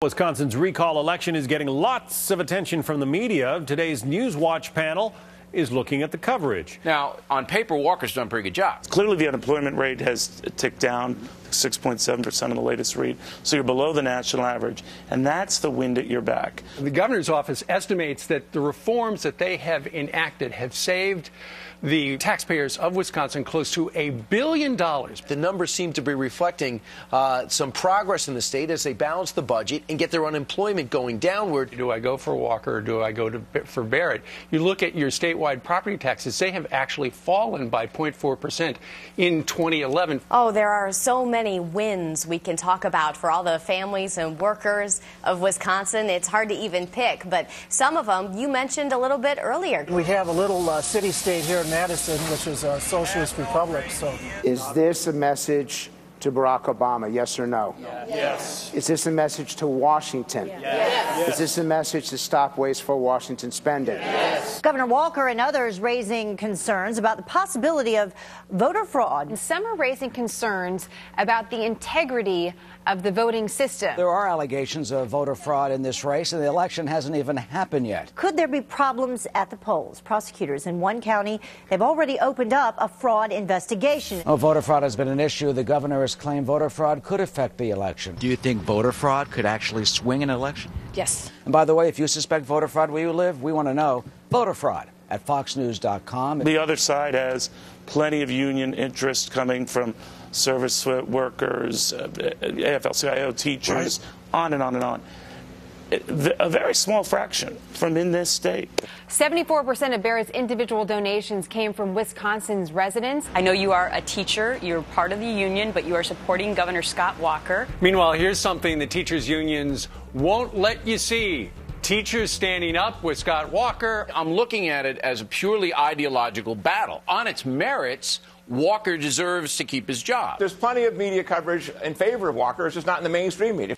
Wisconsin's recall election is getting lots of attention from the media. Today's Newswatch panel is looking at the coverage. Now, on paper, Walker's done a pretty good job. Clearly, the unemployment rate has ticked down 6.7% in the latest read. So you're below the national average, and that's the wind at your back. The governor's office estimates that the reforms that they have enacted have saved the taxpayers of Wisconsin close to $1 billion. The numbers seem to be reflecting some progress in the state as they balance the budget and get their unemployment going downward. Do I go for Walker or do I go for Barrett? You look at your statewide property taxes, they have actually fallen by 0.4% in 2011. Oh, there are so many wins we can talk about for all the families and workers of Wisconsin. It's hard to even pick, but some of them you mentioned a little bit earlier. We have a little city-state here in Madison, which is a socialist republic. So, is this a message to Barack Obama, yes or no? Yes. Is this a message to Washington? Yes. Is this a message to stop wasteful Washington spending? Yes. Governor Walker and others raising concerns about the possibility of voter fraud. And some are raising concerns about the integrity of the voting system. There are allegations of voter fraud in this race, and the election hasn't even happened yet. Could there be problems at the polls? Prosecutors in one county, they've already opened up a fraud investigation. Oh, voter fraud has been an issue. The governor has claimed voter fraud could affect the election. Do you think voter fraud could actually swing an election? Yes. And by the way, if you suspect voter fraud where you live, we want to know. Voter fraud at foxnews.com. The other side has plenty of union interest coming from service workers, AFL-CIO teachers, on and on and on. A very small fraction from in this state. 74% of Barrett's individual donations came from Wisconsin's residents. I know you are a teacher, you're part of the union, but you are supporting Governor Scott Walker. Meanwhile, here's something the teachers' unions won't let you see. Teachers standing up with Scott Walker. I'm looking at it as a purely ideological battle. On its merits, Walker deserves to keep his job. There's plenty of media coverage in favor of Walker. It's just not in the mainstream media.